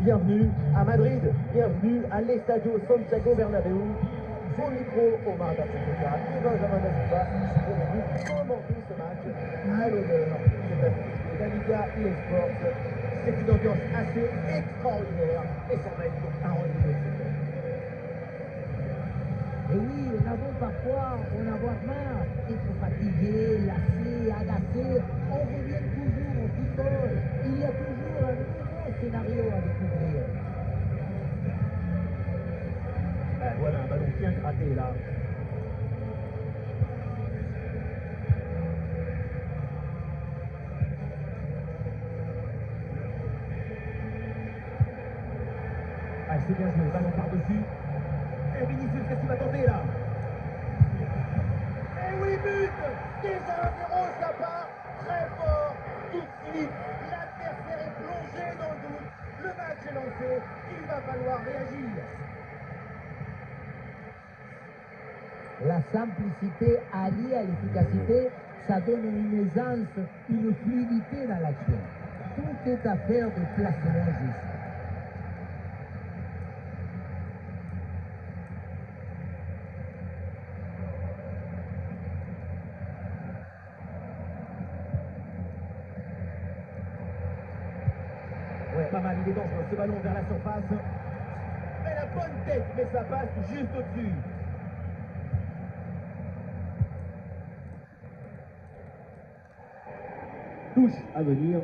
bienvenue à Madrid, bienvenue à l'Estadio Santiago Bernabéu. Au micro, Omar Dafoudeka et Benjamin Daziba pour vous commenter ce match à l'honneur de la Liga eSports. C'est une ambiance assez extraordinaire et ça va être pour parole de notre. Et oui, on a beau parfois en avoir marre, être fatigué, lassé, agacé, on revient toujours au football. Il y a toujours un nouveau scénario à découvrir. Voilà un ballon bien gratté là. Ah, c'est bien joué, le ballon par-dessus. Et Vinicius, qu'est-ce qu'il va tenter là? Et oui, but! Déjà 1-0, ça part très fort tout de suite. L'adversaire est plongé dans le doute. Le match est lancé, il va falloir réagir. La simplicité alliée à l'efficacité, ça donne une aisance, une fluidité dans l'action. Tout est affaire de placement juste. Ouais, pas mal, il est dangereux, ce ballon vers la surface. Et la bonne tête, mais ça passe juste au-dessus. Touche à venir.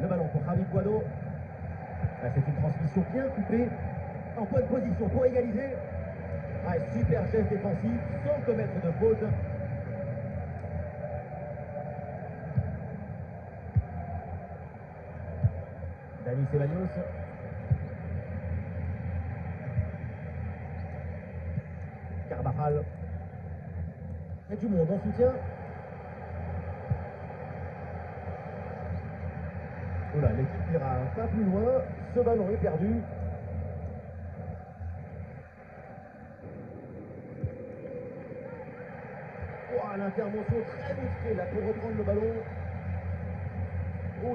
Le ballon pour Javi Guado. C'est une transmission bien coupée, en bonne position pour égaliser. Super geste défensif, sans commettre de faute. Dani Ceballos. Carvajal. Il y a du monde en soutien. Voilà, l'équipe ira pas plus loin. Ce ballon est perdu. L'intervention très musclée là pour reprendre le ballon.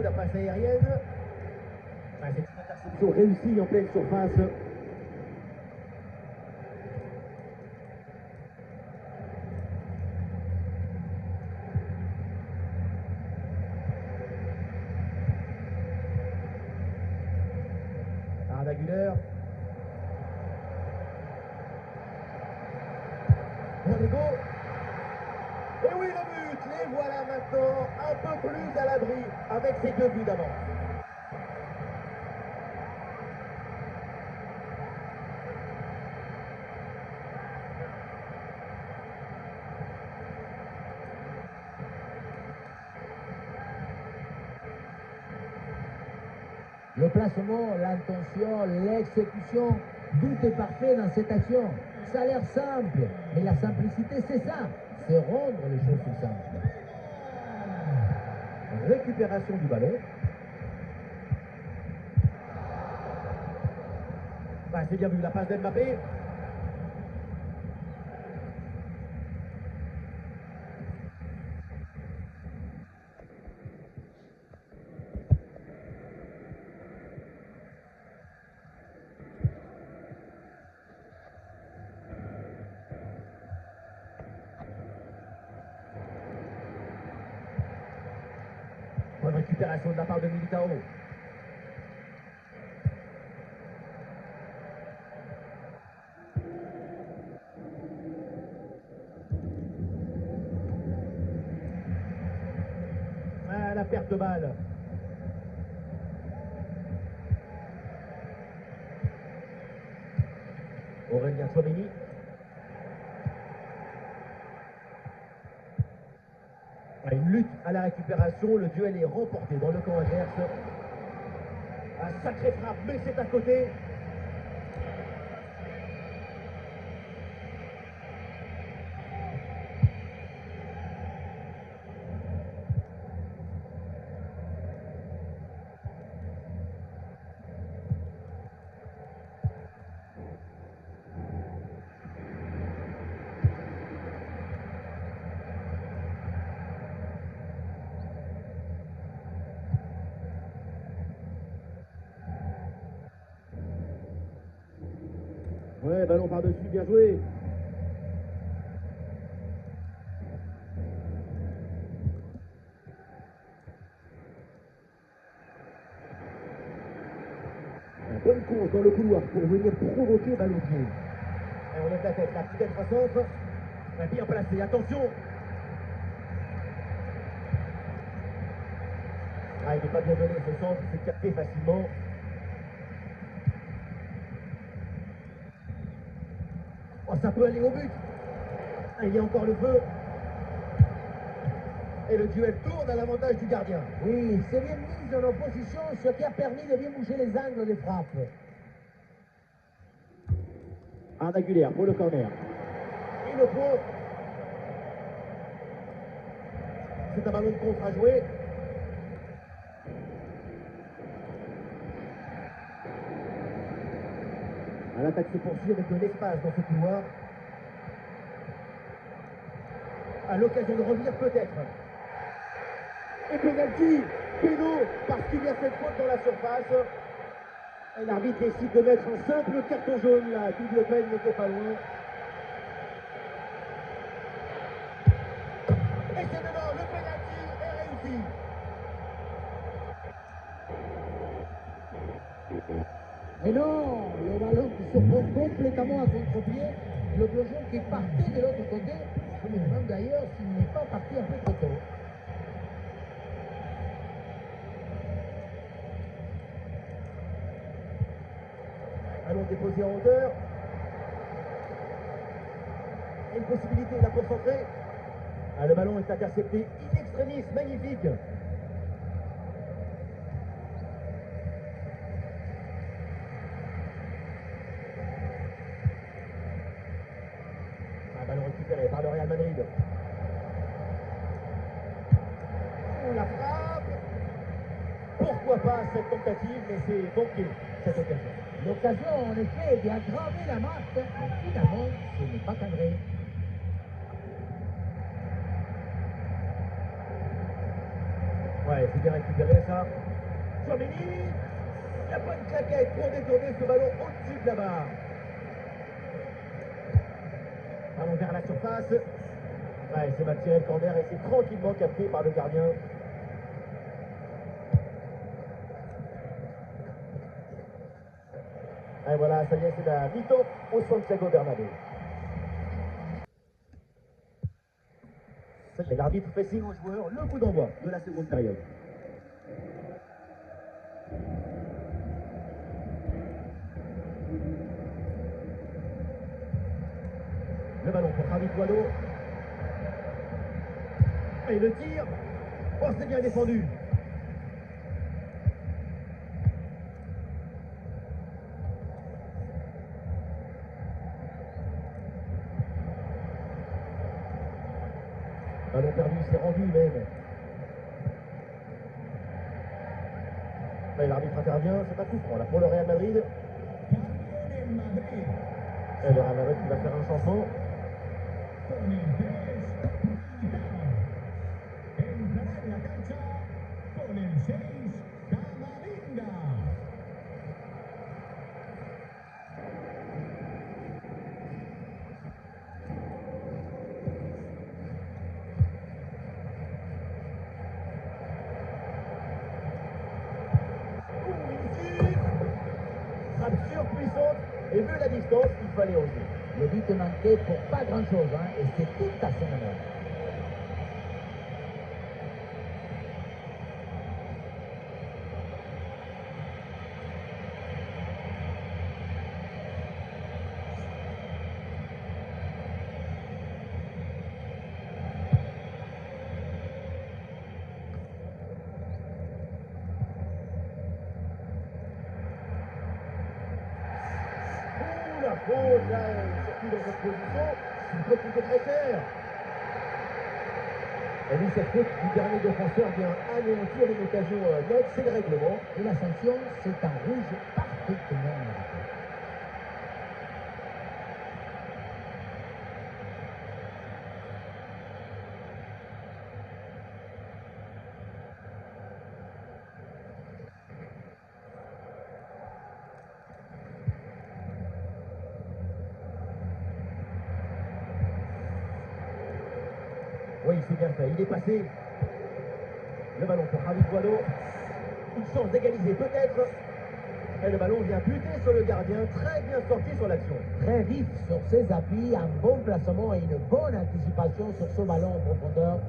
La passe aérienne. C'est une interception réussie en pleine surface. Arda Güler. Rodrigo. Et oui, le but. Les voilà maintenant un peu plus à l'abri avec ces 2 buts d'avance. Le placement, l'intention, l'exécution, tout est parfait dans cette action. Ça a l'air simple, mais la simplicité, c'est ça. C'est rendre les choses plus simples. Récupération du ballon. C'est bien vu la passe d'Mbappé. Bonne récupération de la part de Militao. La perte de balle. Aurélien Tchouaméni. Une lutte à la récupération, le duel est remporté dans le camp adverse. Un sacré frappe, mais c'est à côté. Ouais, ballon par-dessus, bien joué. Bonne course dans le couloir pour venir provoquer Balotelli. Et on lève la tête, la petite centre. Bien placé, attention. Ah, il n'est pas bien donné ce centre, c'est capté facilement. Oh, ça peut aller au but. Ah, il y a encore le feu. Et le duel tourne à l'avantage du gardien. Oui, c'est bien mis dans l'opposition, ce qui a permis de bien bouger les angles des frappes. Arda Güler pour le corner. Et le point. C'est un ballon de contre à jouer. L'attaque se poursuit avec de l'espace dans ce couloir. À l'occasion de revenir peut-être. Et penalty, péno, parce qu'il y a cette faute dans la surface. Et l'arbitre décide de mettre un simple carton jaune là. Double peine n'était pas loin. Et c'est dedans, le penalty est réussi. Mais non, le ballon qui se prend complètement à contre-pied, le bloqueur qui partait de l'autre côté, je me demande d'ailleurs s'il n'est pas parti un peu trop tôt. Allons déposer en hauteur. Et une possibilité là pour centrer. Ah, le ballon est intercepté in extremis, magnifique. Un ballon récupéré par le Real Madrid. Oh, la frappe. Pourquoi pas cette tentative, mais c'est banqué cette occasion. L'occasion, en effet, d'aggraver la marque, mais finalement, ce n'est pas cadré. Ouais, c'est bien récupéré ça. Chouameni. Il n'y a pas de claquette pour détourner ce ballon au-dessus de la barre. Ballon vers la surface. Ouais, c'est mal tiré le corner et c'est tranquillement capté par le gardien. Et voilà, ça y est, c'est la mi-temps au Santiago Bernabéu. Ça y est, l'arbitre fait signe aux joueurs, le coup d'envoi de la seconde période. Le ballon pour Javi Guado. Et le tir. Oh, c'est bien défendu. Ballon perdu, c'est rendu même. Et l'arbitre intervient, c'est un coup franc là pour le Real Madrid. Et le Real Madrid qui va faire un changement. Frappe surpuissante. Et vu la distance, il fallait oser. Le but manquait pour pas grand-chose, hein, et c'est tout à son honneur. La faute, là, surtout dans cette position, une faute qui était très chère. Et oui, cette faute du dernier défenseur vient anéantir une occasion nette, c'est le règlement. Et la sanction, c'est un rouge parfaitement mérité. Oui, c'est bien fait. Il est passé. Le ballon pour Javi Guado. Une chance d'égaliser peut-être. Et le ballon vient buter sur le gardien. Très bien sorti sur l'action. Très vif sur ses appuis, un bon placement et une bonne anticipation sur ce ballon en profondeur.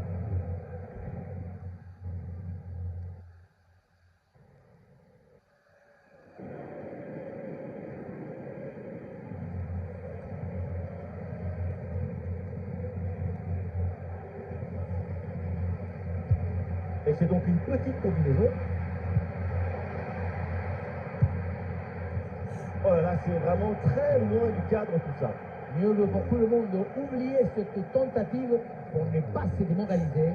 Et c'est donc une petite combinaison. Oh là là, c'est vraiment très loin du cadre tout ça. Mieux vaut pour tout le monde oublier cette tentative pour ne pas se démoraliser.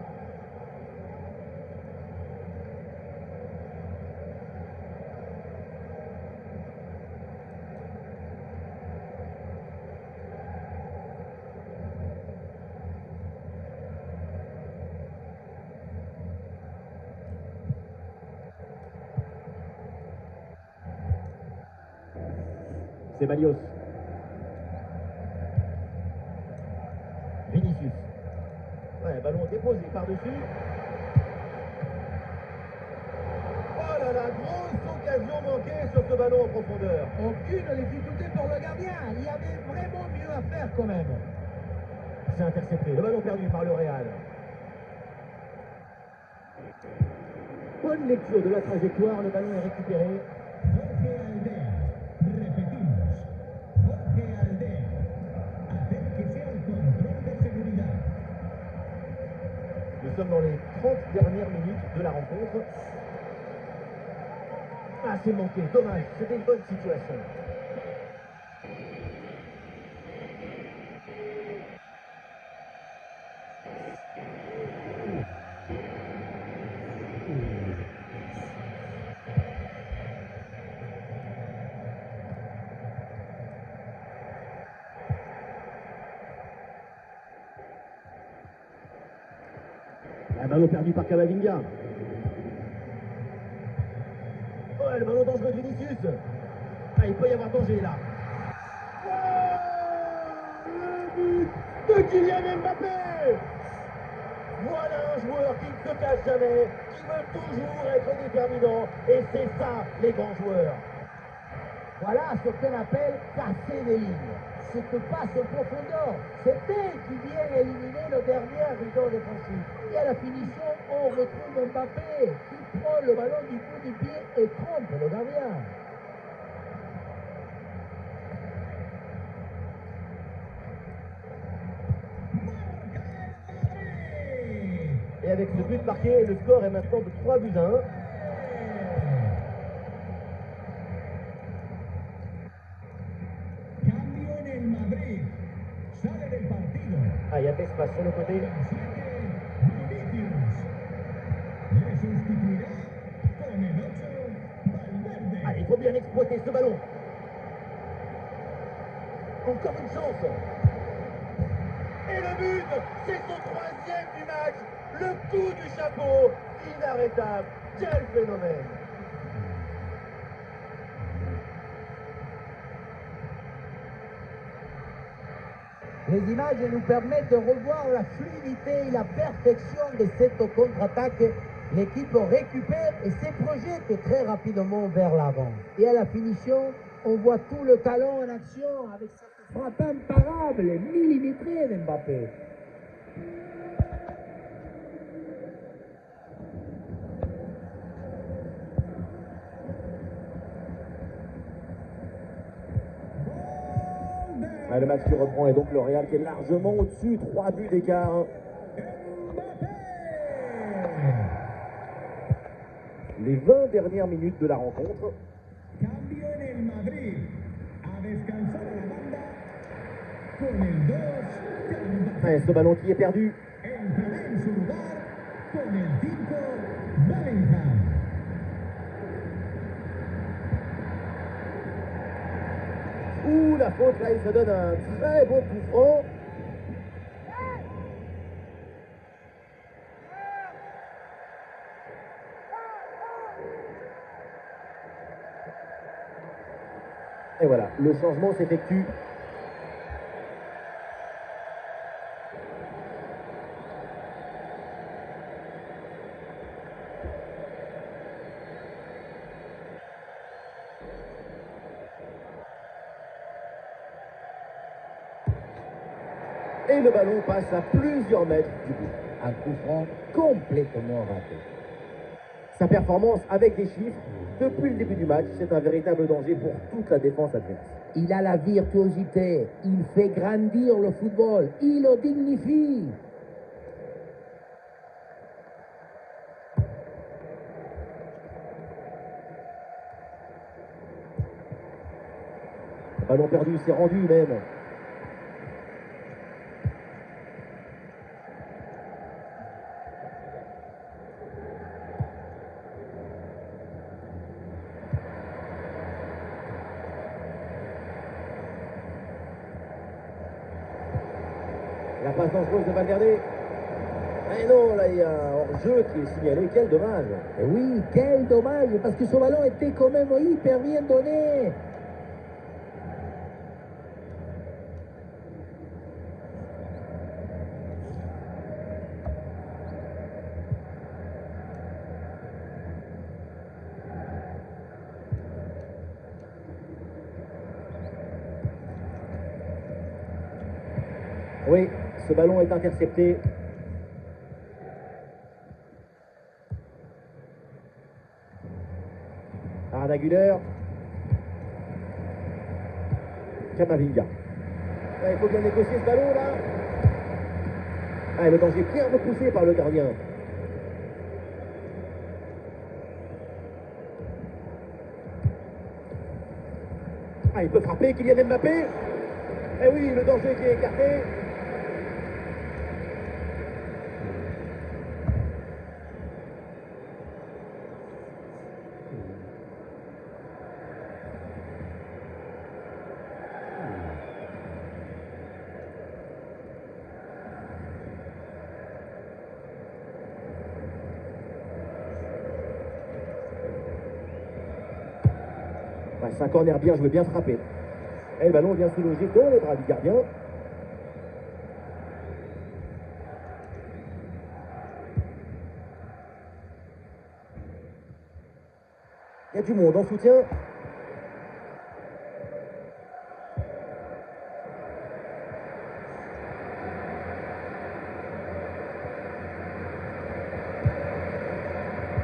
C'est Balios. Vinicius. Ouais, ballon déposé par-dessus. Oh là là, grosse occasion manquée sur ce ballon en profondeur. Aucune difficulté pour le gardien. Il y avait vraiment mieux à faire quand même. C'est intercepté. Le ballon perdu par le Real. Bonne lecture de la trajectoire. Le ballon est récupéré. Jorge Alder, repetimos, Jorge Alder, acérquese al control de seguridad. Nous sommes dans les 30 dernières minutes de la rencontre. Ah, c'est manqué. Dommage. C'était une bonne situation. Un ballon perdu par Camavinga. Oh, le ballon dangereux de Vinicius. Ah, il peut y avoir danger là. Oh, le but de Kylian Mbappé. Voilà un joueur qui ne se cache jamais, qui veut toujours être déterminant. Et c'est ça, les grands joueurs. Voilà ce qu'on appelle casser des lignes. Cette passe en profondeur, c'est elle qui vient éliminer le dernier rideau défensif. Et à la finition, on retrouve Mbappé qui prend le ballon du bout du pied et trompe le gardien. Et avec ce but marqué, le score est maintenant de 3-1. Cambio en el Madrid. Sale del partido. Ah, il y a de l'espace sur le côté. El 7, Vinicius. Le sustituirá con el 8, Valverde. Ah, il faut bien exploiter ce ballon. Encore une chance. Et le but, c'est son troisième du match. Le coup du chapeau, inarrêtable. Quel phénomène. Les images nous permettent de revoir la fluidité et la perfection de cette contre-attaque. L'équipe récupère et se projette très rapidement vers l'avant. Et à la finition, on voit tout le talent en action avec cette frappe imparable et millimétrée d'Mbappé. Ah, le match qui reprend et donc le Real qui est largement au-dessus, 3 buts d'écart. Les 20 dernières minutes de la rencontre. Cambio en el Madrid. A descansar a la banda. Con el 2, Ouais, ce ballon qui est perdu. entrará en su lugar con el 5, Bellingham. Ouh, la faute, là, il se donne un très beau coup franc. Et voilà, le changement s'effectue. Et le ballon passe à plusieurs mètres du but. Un coup franc complètement raté. Sa performance avec des chiffres, depuis le début du match, c'est un véritable danger pour toute la défense adverse. Il a la virtuosité, il fait grandir le football, il le dignifie. Ballon perdu, c'est rendu même. La passe dangereuse de Valverde. Mais non, là il y a un hors-jeu qui est signalé. Quel dommage. Et oui, quel dommage, parce que ce ballon était quand même hyper bien donné. Oui, ce ballon est intercepté. Arda Güler. Camavinga. Il faut bien négocier ce ballon là. Ah, le danger bien repoussé par le gardien. Ah, il peut frapper Kylian Mbappé. Eh oui, le danger qui est écarté. Ouais, c'est un corner bien joué, bien frappé. Et le ballon vient se loger dans les bras du gardien. Il y a du monde en soutien.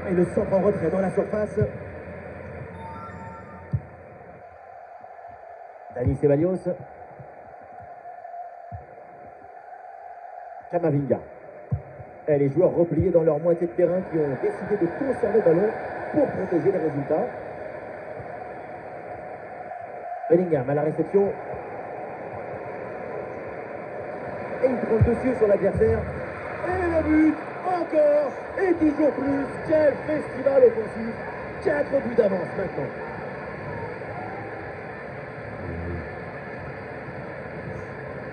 Et le centre en retrait dans la surface. Dani Ceballos. Camavinga. Et les joueurs repliés dans leur moitié de terrain qui ont décidé de conserver le ballon pour protéger les résultats. Bellingham à la réception. Et il prend le dessus sur l'adversaire. Et le but, encore, et toujours plus. Quel festival offensif. 4 buts d'avance maintenant.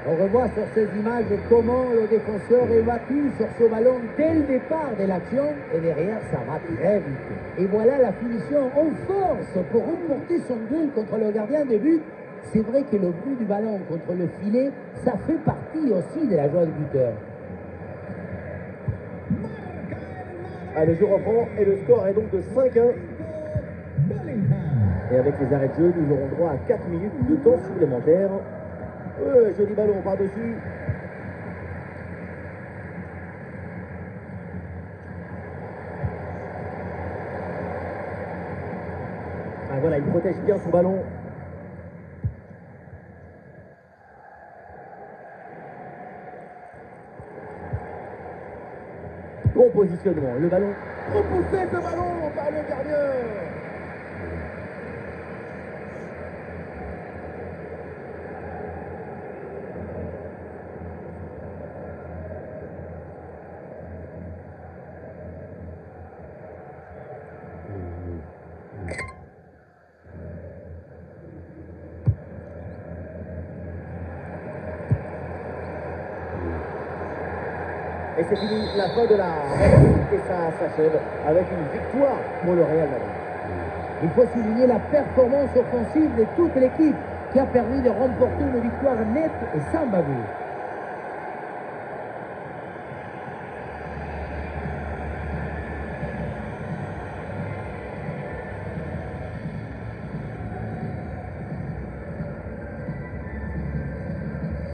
On revoit sur ces images comment le défenseur est battu sur ce ballon dès le départ de l'action et derrière ça va très vite. Et voilà la finition en force pour remporter son duel contre le gardien de but. C'est vrai que le bruit du ballon contre le filet, ça fait partie aussi de la joie du buteur. Ah, le jeu reprend et le score est donc de 5-1. Et avec les arrêts de jeu, nous aurons droit à 4 minutes de temps supplémentaire. Joli ballon par-dessus. Ah, voilà, il protège bien son ballon. Bon positionnement. Le ballon repoussé, ce ballon par le gardien. Et c'est fini, la fin de la rencontre et ça s'achève avec une victoire pour le Real Madrid. Il faut souligner la performance offensive de toute l'équipe qui a permis de remporter une victoire nette et sans bavure.